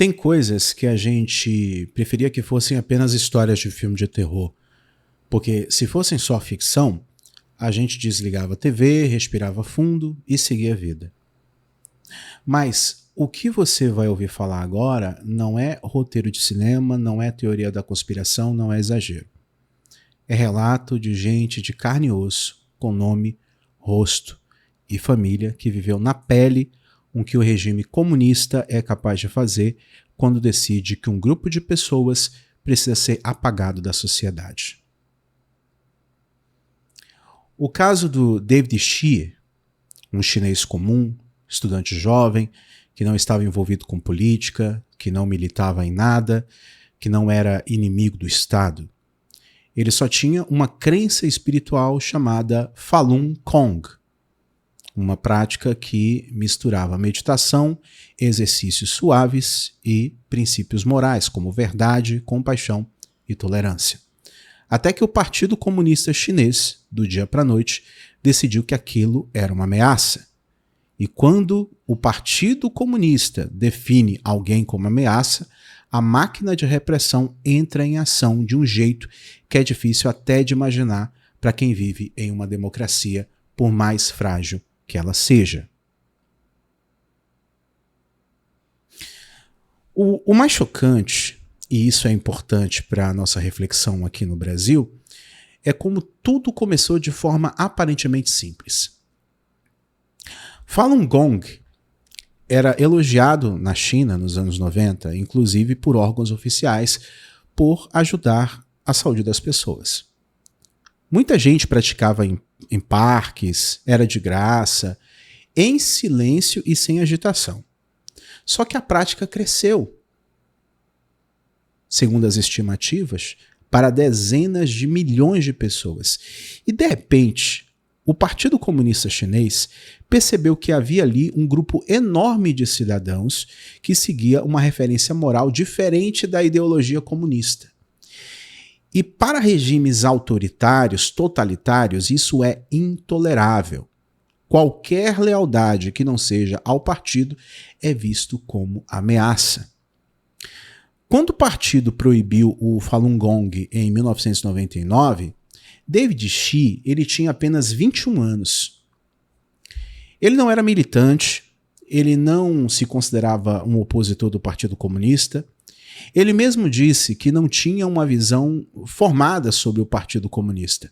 Tem coisas que a gente preferia que fossem apenas histórias de filme de terror, porque se fossem só ficção, a gente desligava a TV, respirava fundo e seguia a vida. Mas o que você vai ouvir falar agora não é roteiro de cinema, não é teoria da conspiração, não é exagero. É relato de gente de carne e osso, com nome, rosto e família, que viveu na pele o que o regime comunista é capaz de fazer quando decide que um grupo de pessoas precisa ser apagado da sociedade. O caso do David Xie, um chinês comum, estudante jovem, que não estava envolvido com política, que não militava em nada, que não era inimigo do Estado. Ele só tinha uma crença espiritual chamada Falun Gong, uma prática que misturava meditação, exercícios suaves e princípios morais, como verdade, compaixão e tolerância. Até que o Partido Comunista Chinês, do dia para a noite, decidiu que aquilo era uma ameaça. E quando o Partido Comunista define alguém como ameaça, a máquina de repressão entra em ação de um jeito que é difícil até de imaginar para quem vive em uma democracia, por mais frágil que ela seja. O mais chocante, e isso é importante para a nossa reflexão aqui no Brasil, é como tudo começou de forma aparentemente simples. Falun Gong era elogiado na China nos anos 90, inclusive por órgãos oficiais, por ajudar a saúde das pessoas. Muita gente praticava em parques, era de graça, em silêncio e sem agitação. Só que a prática cresceu, segundo as estimativas, para dezenas de milhões de pessoas. E, de repente, o Partido Comunista Chinês percebeu que havia ali um grupo enorme de cidadãos que seguia uma referência moral diferente da ideologia comunista. E para regimes autoritários, totalitários, isso é intolerável. Qualquer lealdade que não seja ao partido é visto como ameaça. Quando o partido proibiu o Falun Gong em 1999, David Xie ele tinha apenas 21 anos. Ele não era militante, ele não se considerava um opositor do Partido Comunista. Ele mesmo disse que não tinha uma visão formada sobre o Partido Comunista.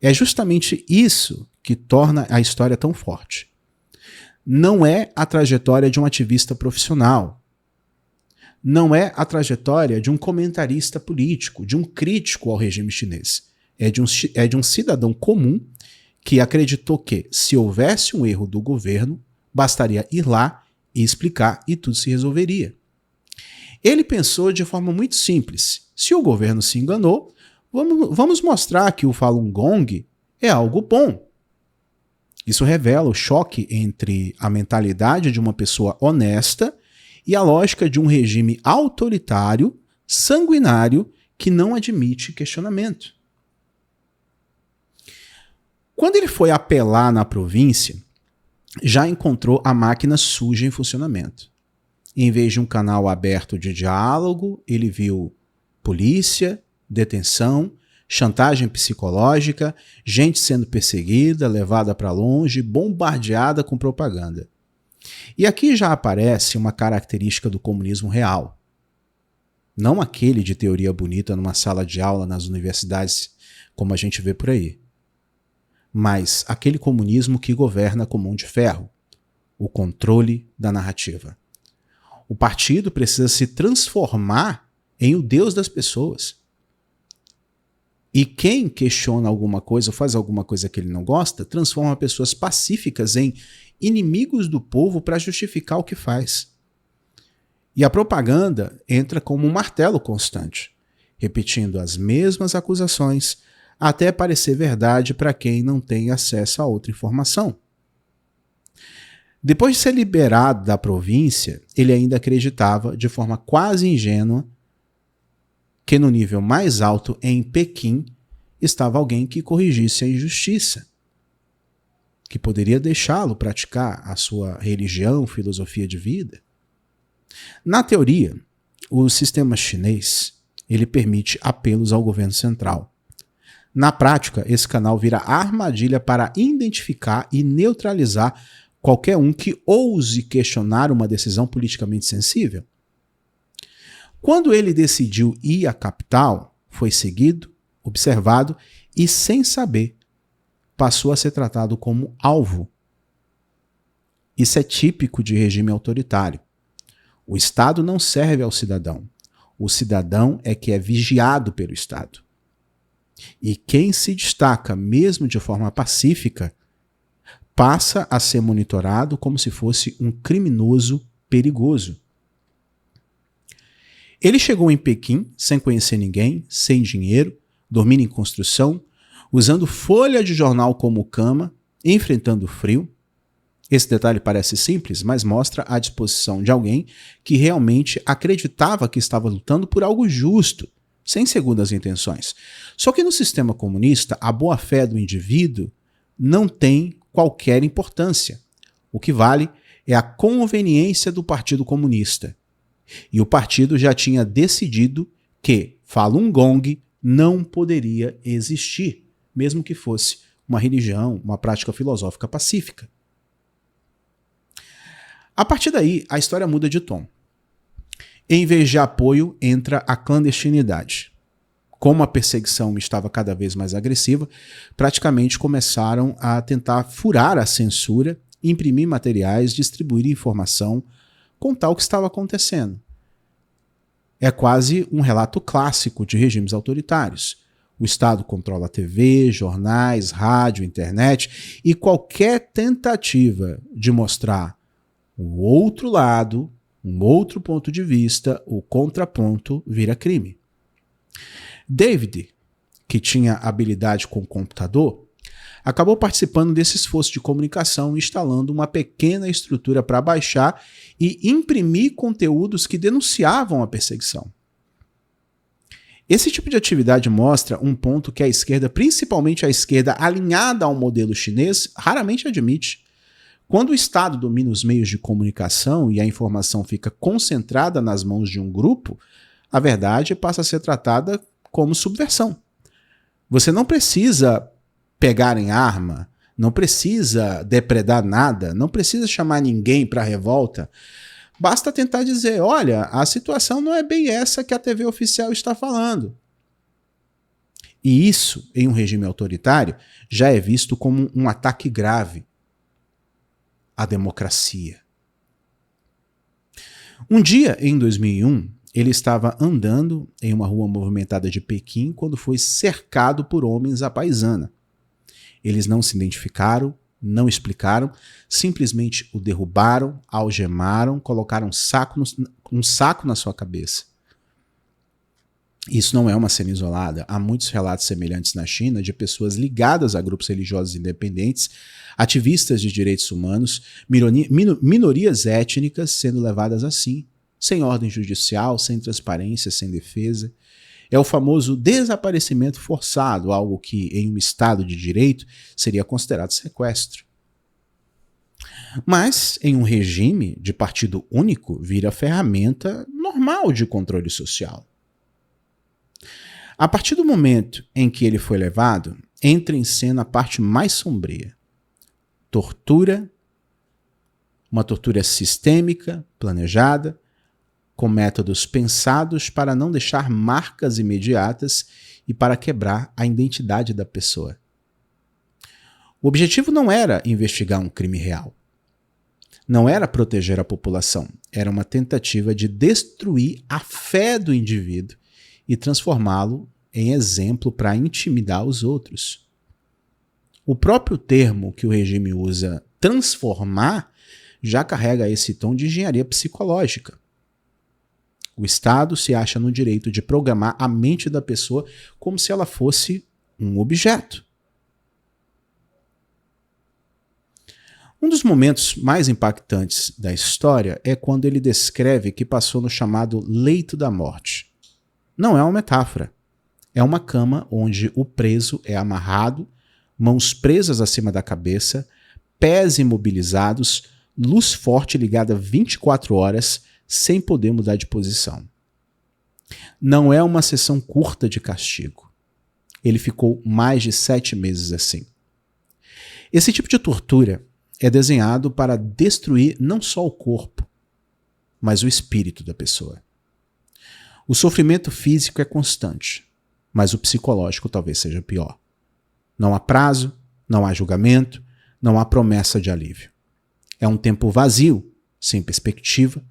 É justamente isso que torna a história tão forte. Não é a trajetória de um ativista profissional. Não é a trajetória de um comentarista político, de um crítico ao regime chinês. É de um cidadão comum que acreditou que, se houvesse um erro do governo, bastaria ir lá e explicar e tudo se resolveria. Ele pensou de forma muito simples. Se o governo se enganou, vamos mostrar que o Falun Gong é algo bom. Isso revela o choque entre a mentalidade de uma pessoa honesta e a lógica de um regime autoritário, sanguinário, que não admite questionamento. Quando ele foi apelar na província, já encontrou a máquina suja em funcionamento. Em vez de um canal aberto de diálogo, ele viu polícia, detenção, chantagem psicológica, gente sendo perseguida, levada para longe, bombardeada com propaganda. E aqui já aparece uma característica do comunismo real. Não aquele de teoria bonita numa sala de aula nas universidades, como a gente vê por aí. Mas aquele comunismo que governa com mão de ferro, o controle da narrativa. O partido precisa se transformar em o Deus das pessoas. E quem questiona alguma coisa ou faz alguma coisa que ele não gosta, transforma pessoas pacíficas em inimigos do povo para justificar o que faz. E a propaganda entra como um martelo constante, repetindo as mesmas acusações até parecer verdade para quem não tem acesso a outra informação. Depois de ser liberado da província, ele ainda acreditava, de forma quase ingênua, que no nível mais alto, em Pequim, estava alguém que corrigisse a injustiça, que poderia deixá-lo praticar a sua religião, filosofia de vida. Na teoria, o sistema chinês ele permite apelos ao governo central. Na prática, esse canal vira armadilha para identificar e neutralizar qualquer um que ouse questionar uma decisão politicamente sensível. Quando ele decidiu ir à capital, foi seguido, observado e, sem saber, passou a ser tratado como alvo. Isso é típico de regime autoritário. O Estado não serve ao cidadão. O cidadão é que é vigiado pelo Estado. E quem se destaca, mesmo de forma pacífica, passa a ser monitorado como se fosse um criminoso perigoso. Ele chegou em Pequim sem conhecer ninguém, sem dinheiro, dormindo em construção, usando folha de jornal como cama, enfrentando frio. Esse detalhe parece simples, mas mostra a disposição de alguém que realmente acreditava que estava lutando por algo justo, sem segundas intenções. Só que no sistema comunista, a boa-fé do indivíduo não tem qualquer importância. O que vale é a conveniência do Partido Comunista. E o partido já tinha decidido que Falun Gong não poderia existir, mesmo que fosse uma religião, uma prática filosófica pacífica. A partir daí, a história muda de tom. Em vez de apoio, entra a clandestinidade. Como a perseguição estava cada vez mais agressiva, praticamente começaram a tentar furar a censura, imprimir materiais, distribuir informação, contar o que estava acontecendo. É quase um relato clássico de regimes autoritários. O Estado controla a TV, jornais, rádio, internet e qualquer tentativa de mostrar o outro lado, um outro ponto de vista, o contraponto, vira crime. David, que tinha habilidade com o computador, acabou participando desse esforço de comunicação, instalando uma pequena estrutura para baixar e imprimir conteúdos que denunciavam a perseguição. Esse tipo de atividade mostra um ponto que a esquerda, principalmente a esquerda alinhada ao modelo chinês, raramente admite. Quando o Estado domina os meios de comunicação e a informação fica concentrada nas mãos de um grupo, a verdade passa a ser tratada como subversão. Você não precisa pegar em arma, não precisa depredar nada, não precisa chamar ninguém para a revolta. Basta tentar dizer, olha, a situação não é bem essa que a TV oficial está falando. E isso, em um regime autoritário, já é visto como um ataque grave à democracia. Um dia, em 2001, ele estava andando em uma rua movimentada de Pequim quando foi cercado por homens à paisana. Eles não se identificaram, não explicaram, simplesmente o derrubaram, algemaram, colocaram um saco na sua cabeça. Isso não é uma cena isolada. Há muitos relatos semelhantes na China de pessoas ligadas a grupos religiosos independentes, ativistas de direitos humanos, minorias étnicas sendo levadas assim, sem ordem judicial, sem transparência, sem defesa. É o famoso desaparecimento forçado, algo que em um Estado de direito seria considerado sequestro. Mas, em um regime de partido único, vira ferramenta normal de controle social. A partir do momento em que ele foi levado, entra em cena a parte mais sombria. Tortura, uma tortura sistêmica, planejada, com métodos pensados para não deixar marcas imediatas e para quebrar a identidade da pessoa. O objetivo não era investigar um crime real. Não era proteger a população. Era uma tentativa de destruir a fé do indivíduo e transformá-lo em exemplo para intimidar os outros. O próprio termo que o regime usa, transformar, já carrega esse tom de engenharia psicológica. O Estado se acha no direito de programar a mente da pessoa como se ela fosse um objeto. Um dos momentos mais impactantes da história é quando ele descreve que passou no chamado leito da morte. Não é uma metáfora. É uma cama onde o preso é amarrado, mãos presas acima da cabeça, pés imobilizados, luz forte ligada 24 horas, sem poder mudar de posição. Não é uma sessão curta de castigo. Ele ficou mais de 7 meses assim. Esse tipo de tortura é desenhado para destruir não só o corpo, mas o espírito da pessoa. O sofrimento físico é constante, mas o psicológico talvez seja pior. Não há prazo, não há julgamento, não há promessa de alívio. É um tempo vazio, sem perspectiva.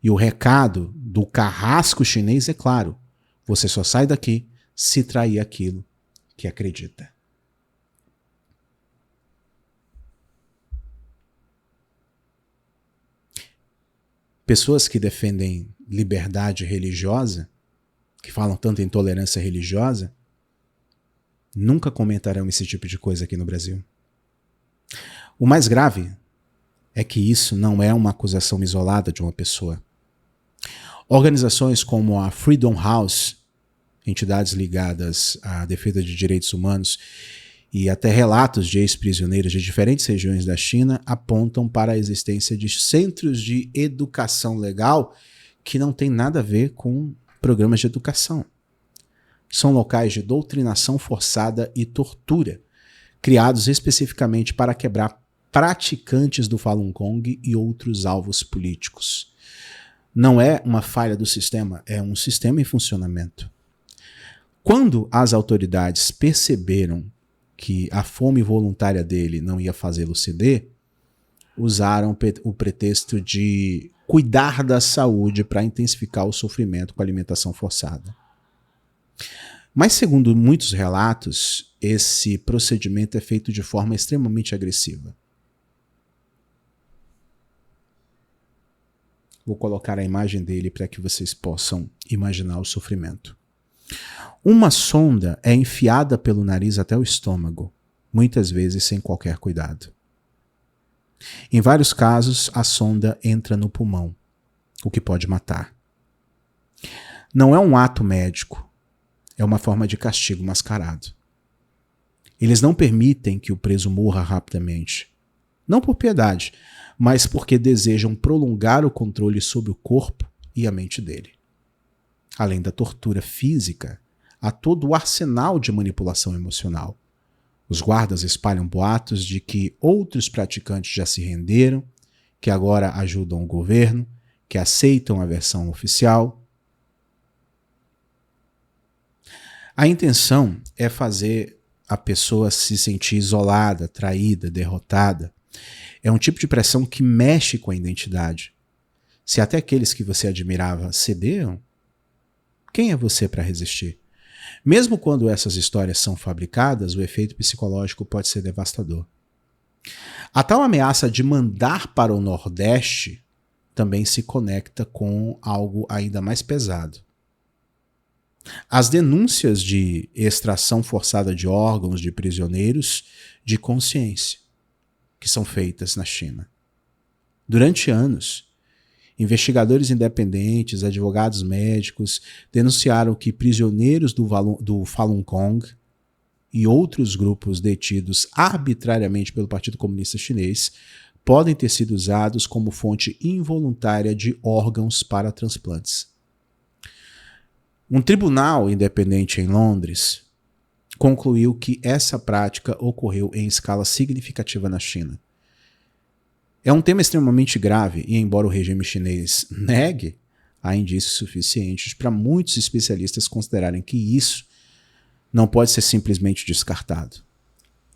E o recado do carrasco chinês é claro: você só sai daqui se trair aquilo que acredita. Pessoas que defendem liberdade religiosa, que falam tanto em tolerância religiosa, nunca comentarão esse tipo de coisa aqui no Brasil. O mais grave é que isso não é uma acusação isolada de uma pessoa. Organizações como a Freedom House, entidades ligadas à defesa de direitos humanos, e até relatos de ex-prisioneiros de diferentes regiões da China apontam para a existência de centros de educação legal que não tem nada a ver com programas de educação. São locais de doutrinação forçada e tortura, criados especificamente para quebrar praticantes do Falun Gong e outros alvos políticos. Não é uma falha do sistema, é um sistema em funcionamento. Quando as autoridades perceberam que a fome voluntária dele não ia fazê-lo ceder, usaram o pretexto de cuidar da saúde para intensificar o sofrimento com a alimentação forçada. Mas, segundo muitos relatos, esse procedimento é feito de forma extremamente agressiva. Vou colocar a imagem dele para que vocês possam imaginar o sofrimento. Uma sonda é enfiada pelo nariz até o estômago, muitas vezes sem qualquer cuidado. Em vários casos, a sonda entra no pulmão, o que pode matar. Não é um ato médico, é uma forma de castigo mascarado. Eles não permitem que o preso morra rapidamente, não por piedade, mas porque desejam prolongar o controle sobre o corpo e a mente dele. Além da tortura física, há todo o arsenal de manipulação emocional. Os guardas espalham boatos de que outros praticantes já se renderam, que agora ajudam o governo, que aceitam a versão oficial. A intenção é fazer a pessoa se sentir isolada, traída, derrotada. É um tipo de pressão que mexe com a identidade. Se até aqueles que você admirava cederam, quem é você para resistir? Mesmo quando essas histórias são fabricadas, o efeito psicológico pode ser devastador. A tal ameaça de mandar para o Nordeste também se conecta com algo ainda mais pesado. As denúncias de extração forçada de órgãos de prisioneiros de consciência, que são feitas na China. Durante anos, investigadores independentes, advogados médicos denunciaram que prisioneiros do Falun Gong e outros grupos detidos arbitrariamente pelo Partido Comunista Chinês podem ter sido usados como fonte involuntária de órgãos para transplantes. Um tribunal independente em Londres concluiu que essa prática ocorreu em escala significativa na China. É um tema extremamente grave e, embora o regime chinês negue, há indícios suficientes para muitos especialistas considerarem que isso não pode ser simplesmente descartado.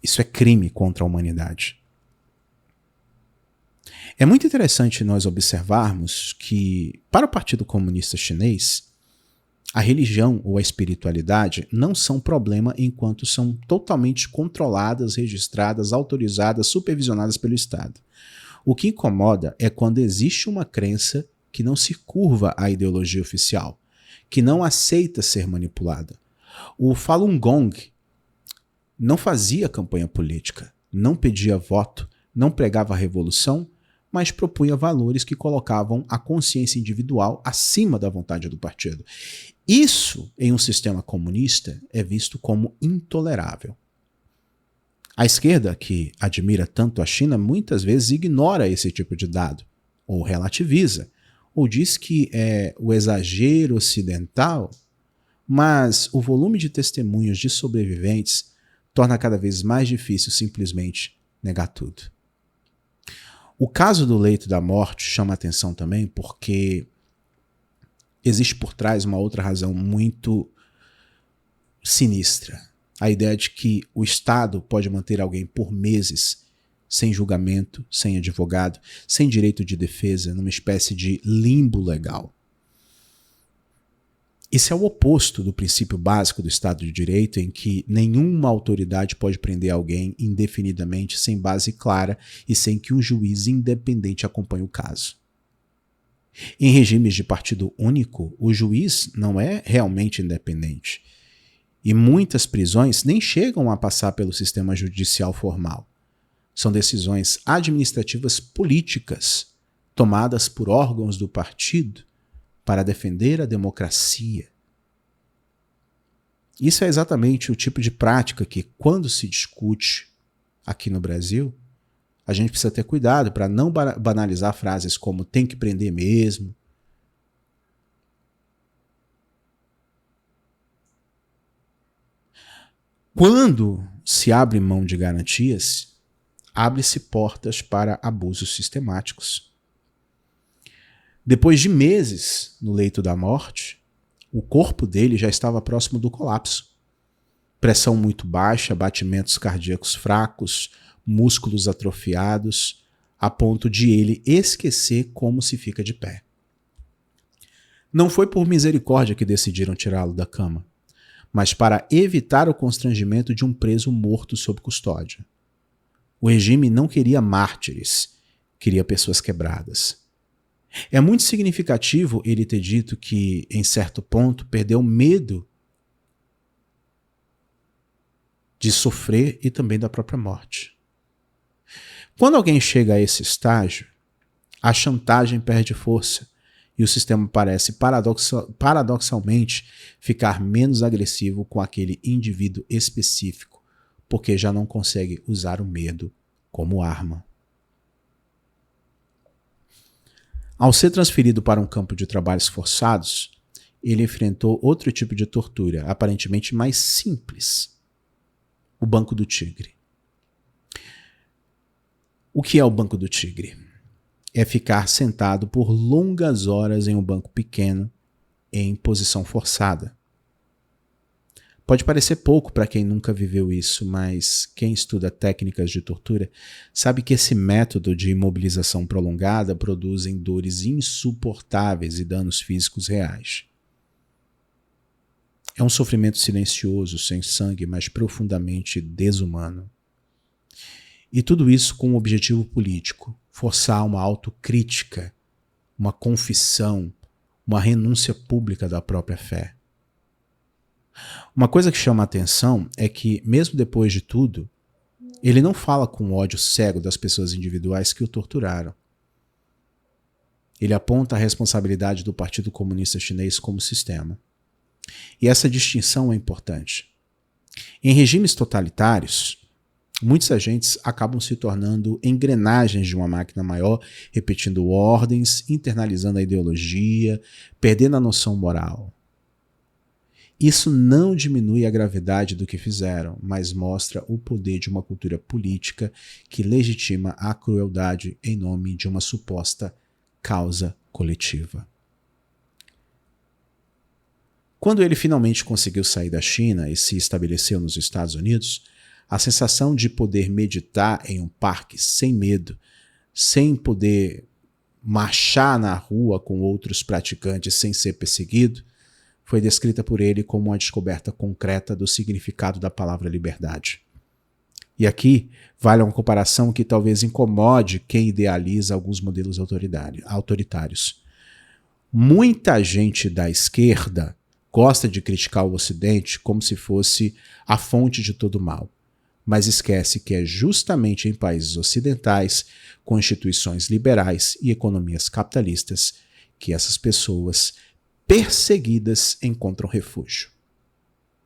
Isso é crime contra a humanidade. É muito interessante nós observarmos que, para o Partido Comunista Chinês, a religião ou a espiritualidade não são problema enquanto são totalmente controladas, registradas, autorizadas, supervisionadas pelo Estado. O que incomoda é quando existe uma crença que não se curva à ideologia oficial, que não aceita ser manipulada. O Falun Gong não fazia campanha política, não pedia voto, não pregava a revolução, mas propunha valores que colocavam a consciência individual acima da vontade do partido. Isso, em um sistema comunista, é visto como intolerável. A esquerda, que admira tanto a China, muitas vezes ignora esse tipo de dado, ou relativiza, ou diz que é o exagero ocidental, mas o volume de testemunhos de sobreviventes torna cada vez mais difícil simplesmente negar tudo. O caso do leito da morte chama atenção também porque existe por trás uma outra razão muito sinistra. A ideia de que o Estado pode manter alguém por meses sem julgamento, sem advogado, sem direito de defesa, numa espécie de limbo legal. Isso é o oposto do princípio básico do Estado de Direito, em que nenhuma autoridade pode prender alguém indefinidamente sem base clara e sem que um juiz independente acompanhe o caso. Em regimes de partido único, o juiz não é realmente independente. E muitas prisões nem chegam a passar pelo sistema judicial formal. São decisões administrativas políticas, tomadas por órgãos do partido para defender a democracia. Isso é exatamente o tipo de prática que, quando se discute aqui no Brasil, a gente precisa ter cuidado para não banalizar frases como tem que prender mesmo. Quando se abre mão de garantias, abre-se portas para abusos sistemáticos. Depois de meses no leito da morte, o corpo dele já estava próximo do colapso. Pressão muito baixa, batimentos cardíacos fracos, músculos atrofiados, a ponto de ele esquecer como se fica de pé. Não foi por misericórdia que decidiram tirá-lo da cama, mas para evitar o constrangimento de um preso morto sob custódia. O regime não queria mártires, queria pessoas quebradas. É muito significativo ele ter dito que, em certo ponto, perdeu medo de sofrer e também da própria morte. Quando alguém chega a esse estágio, a chantagem perde força e o sistema parece paradoxalmente ficar menos agressivo com aquele indivíduo específico, porque já não consegue usar o medo como arma. Ao ser transferido para um campo de trabalhos forçados, ele enfrentou outro tipo de tortura, aparentemente mais simples: o Banco do Tigre. O que é o Banco do Tigre? É ficar sentado por longas horas em um banco pequeno, em posição forçada. Pode parecer pouco para quem nunca viveu isso, mas quem estuda técnicas de tortura sabe que esse método de imobilização prolongada produz dores insuportáveis e danos físicos reais. É um sofrimento silencioso, sem sangue, mas profundamente desumano. E tudo isso com um objetivo político: forçar uma autocrítica, uma confissão, uma renúncia pública da própria fé. Uma coisa que chama a atenção é que, mesmo depois de tudo, ele não fala com ódio cego das pessoas individuais que o torturaram. Ele aponta a responsabilidade do Partido Comunista Chinês como sistema. E essa distinção é importante. Em regimes totalitários, muitos agentes acabam se tornando engrenagens de uma máquina maior, repetindo ordens, internalizando a ideologia, perdendo a noção moral. Isso não diminui a gravidade do que fizeram, mas mostra o poder de uma cultura política que legitima a crueldade em nome de uma suposta causa coletiva. Quando ele finalmente conseguiu sair da China e se estabeleceu nos Estados Unidos, a sensação de poder meditar em um parque sem medo, sem poder marchar na rua com outros praticantes sem ser perseguido, foi descrita por ele como uma descoberta concreta do significado da palavra liberdade. E aqui vale uma comparação que talvez incomode quem idealiza alguns modelos autoritários. Muita gente da esquerda gosta de criticar o Ocidente como se fosse a fonte de todo mal, mas esquece que é justamente em países ocidentais, com instituições liberais e economias capitalistas, que essas pessoas perseguidas encontram refúgio.